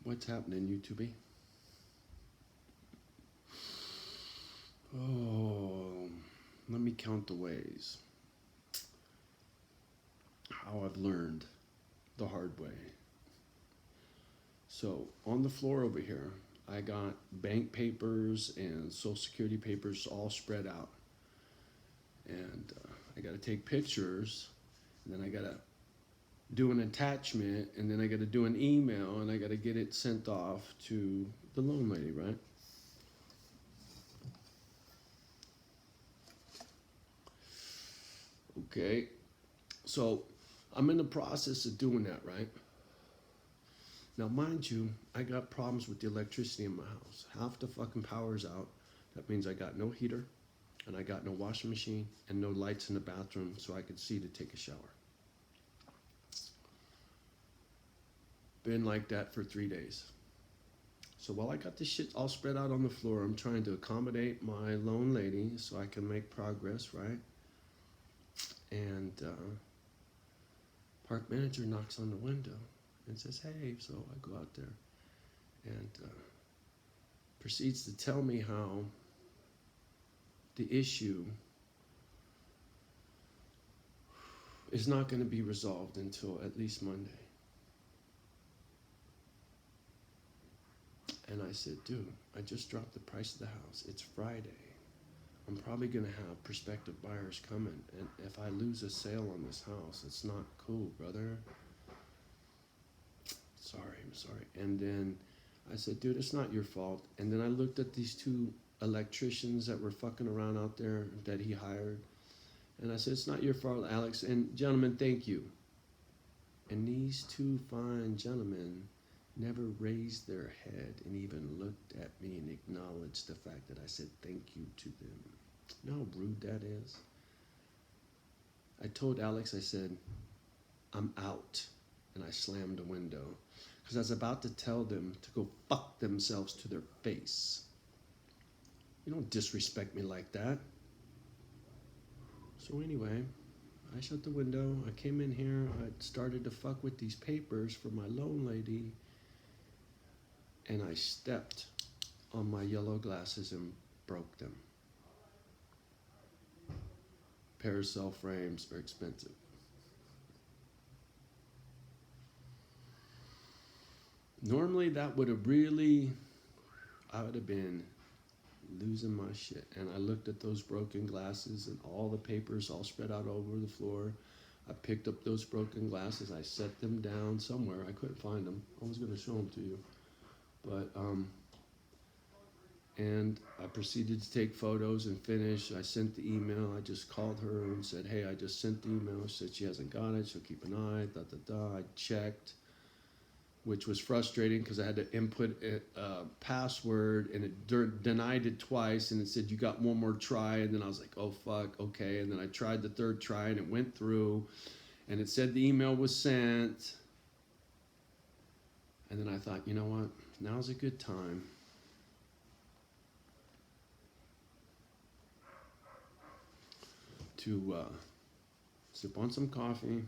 What's happening, YouTube? Oh, let me count the ways. How I've learned the hard way. So, on the floor over here, I got bank papers and social security papers all spread out. And I got to take pictures, and then I got to do an attachment, and then I got to do an email, and I got to get it sent off to the loan lady, right? Okay, so I'm in the process of doing that, right? Now, mind you, I got problems with the electricity in my house. Half the fucking power's out. That means I got no heater, and I got no washing machine, and no lights in the bathroom so I could see to take a shower. Been like that for 3 days. So while I got this shit all spread out on the floor, I'm trying to accommodate my loan lady so I can make progress, right? And park manager knocks on the window and says, "Hey," so I go out there and proceeds to tell me how the issue is not going to be resolved until at least Monday. And I said, "Dude, I just dropped the price of the house. It's Friday. I'm probably going to have prospective buyers coming. And if I lose a sale on this house, it's not cool, brother. I'm sorry. And then I said, "Dude, it's not your fault." And then I looked at these two electricians that were fucking around out there that he hired. And I said, "It's not your fault, Alex. And gentlemen, thank you." And these two fine gentlemen never raised their head and even looked at me and acknowledged the fact that I said thank you to them. You know how rude that is? I told Alex, I said, "I'm out." And I slammed the window because I was about to tell them to go fuck themselves to their face. You don't disrespect me like that. So anyway, I shut the window. I came in here. I started to fuck with these papers for my loan lady. And I stepped on my yellow glasses and broke them. Paracel frames are expensive. Normally that would have really, I would have been losing my shit. And I looked at those broken glasses and all the papers all spread out over the floor. I picked up those broken glasses. I set them down somewhere. I couldn't find them. I was going to show them to you. But, and I proceeded to take photos and finish. I sent the email. I just called her and said, "Hey, I just sent the email." She said she hasn't got it. She'll keep an eye, I checked, which was frustrating because I had to input a password and it denied it twice. And it said, "You got one more try." And then I was like, "Oh, fuck, okay." And then I tried the third try and it went through. And it said the email was sent. And then I thought, you know what? Now's a good time to sip on some coffee,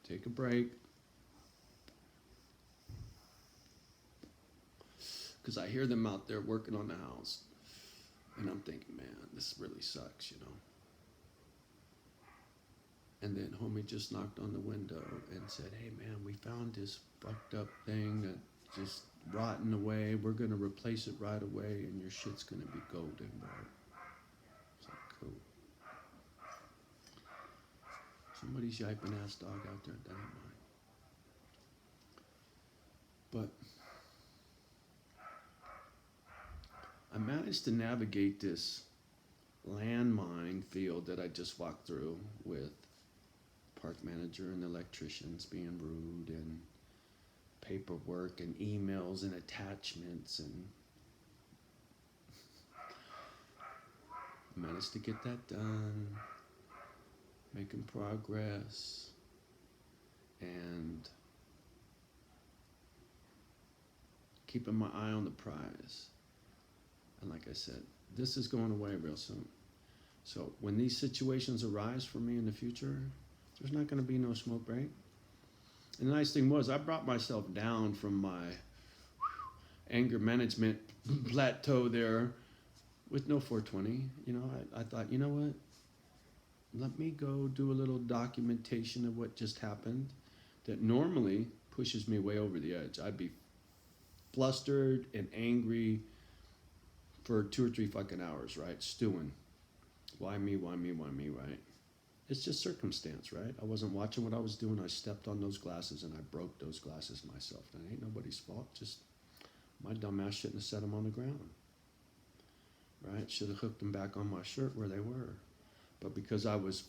take a break, because I hear them out there working on the house, and I'm thinking, man, this really sucks, you know. And then homie just knocked on the window and said, "Hey, man, we found this fucked up thing that just rotting away. We're gonna replace it right away, and your shit's gonna be golden, bro." It's like, cool. Somebody's yiping ass dog out there, that ain't mine. But I managed to navigate this landmine field that I just walked through with park manager and electricians being rude and paperwork and emails and attachments, and I managed to get that done, making progress, and keeping my eye on the prize. And like I said, this is going away real soon. So when these situations arise for me in the future, there's not going to be no smoke break. And the nice thing was, I brought myself down from my anger management plateau there with no 420. I thought, you know what? Let me go do a little documentation of what just happened that normally pushes me way over the edge. I'd be flustered and angry for 2 or 3 fucking hours, right? Stewing. Why me, right? It's just circumstance, right? I wasn't watching what I was doing. I stepped on those glasses and I broke those glasses myself. That ain't nobody's fault. Just my dumb ass shouldn't have set them on the ground, right? Should have hooked them back on my shirt where they were. But because I was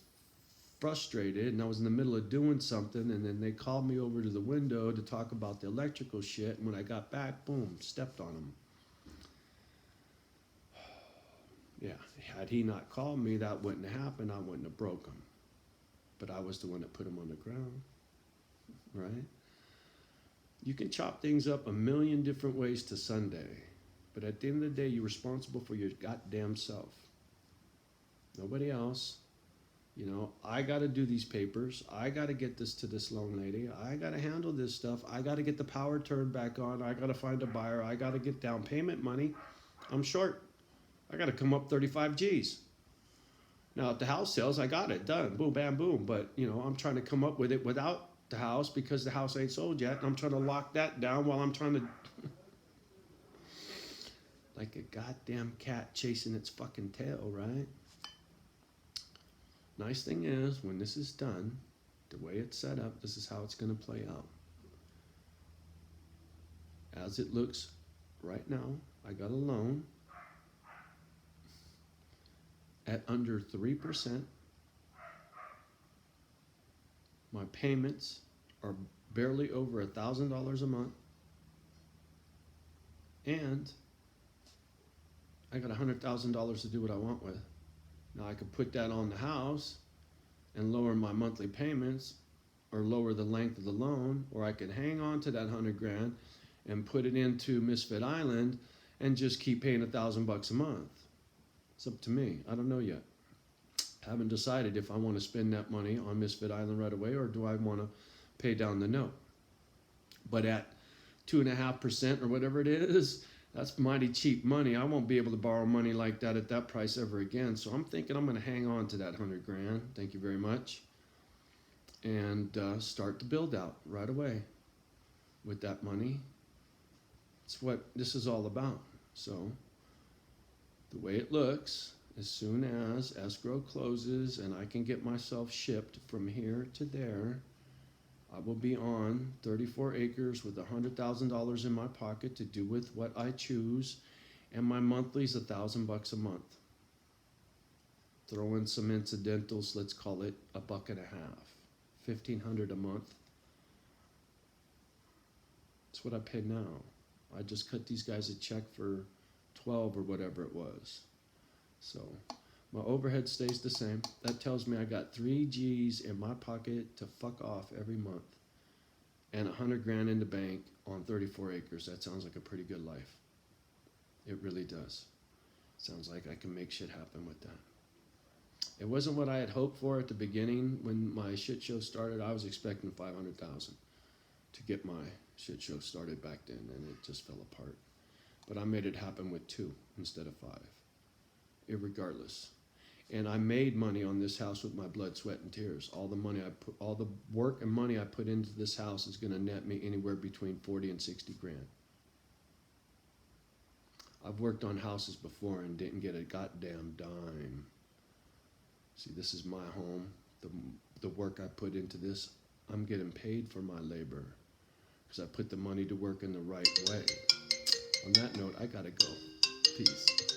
frustrated and I was in the middle of doing something, and then they called me over to the window to talk about the electrical shit, and when I got back, boom, stepped on them. Yeah, had he not called me, that wouldn't have happened. I wouldn't have broke him. But I was the one that put him on the ground, right? You can chop things up a million different ways to Sunday, but at the end of the day, you're responsible for your goddamn self. Nobody else. I got to do these papers. I got to get this to this loan lady. I got to handle this stuff. I got to get the power turned back on. I got to find a buyer. I got to get down payment money. I'm short. I got to come up 35 G's. Now, at the house sales, I got it done. Boom, bam, boom. But, I'm trying to come up with it without the house because the house ain't sold yet. And I'm trying to lock that down while I'm trying to... like a goddamn cat chasing its fucking tail, right? Nice thing is, when this is done, the way it's set up, this is how it's going to play out. As it looks right now, I got a loan at under 3%. My payments are barely over $1,000 a month. And I got $100,000 to do what I want with. Now I could put that on the house and lower my monthly payments or lower the length of the loan, or I could hang on to that 100 grand and put it into Misfit Island and just keep paying $1,000 a month. It's up to me. I don't know yet. I haven't decided if I want to spend that money on Misfit Island right away or do I want to pay down the note. But at 2.5% or whatever it is, that's mighty cheap money. I won't be able to borrow money like that at that price ever again. So I'm thinking I'm going to hang on to that 100 grand. Thank you very much. And start the build out right away with that money. It's what this is all about. So the way it looks, as soon as escrow closes and I can get myself shipped from here to there, I will be on 34 acres with $100,000 in my pocket to do with what I choose, and my monthly's $1,000 a month. Throw in some incidentals, let's call it $1.50, $1,500 a month. That's what I pay now. I just cut these guys a check for 12 or whatever it was. So my overhead stays the same. That tells me I got 3 G's in my pocket to fuck off every month and 100 grand in the bank on 34 acres. That sounds like a pretty good life. It really does. Sounds like I can make shit happen with that. It wasn't what I had hoped for at the beginning. When my shit show started, I was expecting 500,000 to get my shit show started back then, and it just fell apart. But I made it happen with 2 instead of 5, irregardless. And I made money on this house with my blood, sweat, and tears. All the work and money I put into this house is going to net me anywhere between 40 and 60 grand. I've worked on houses before and didn't get a goddamn dime. See, this is my home. The work I put into this, I'm getting paid for my labor because I put the money to work in the right way. On that note, I gotta go. Peace.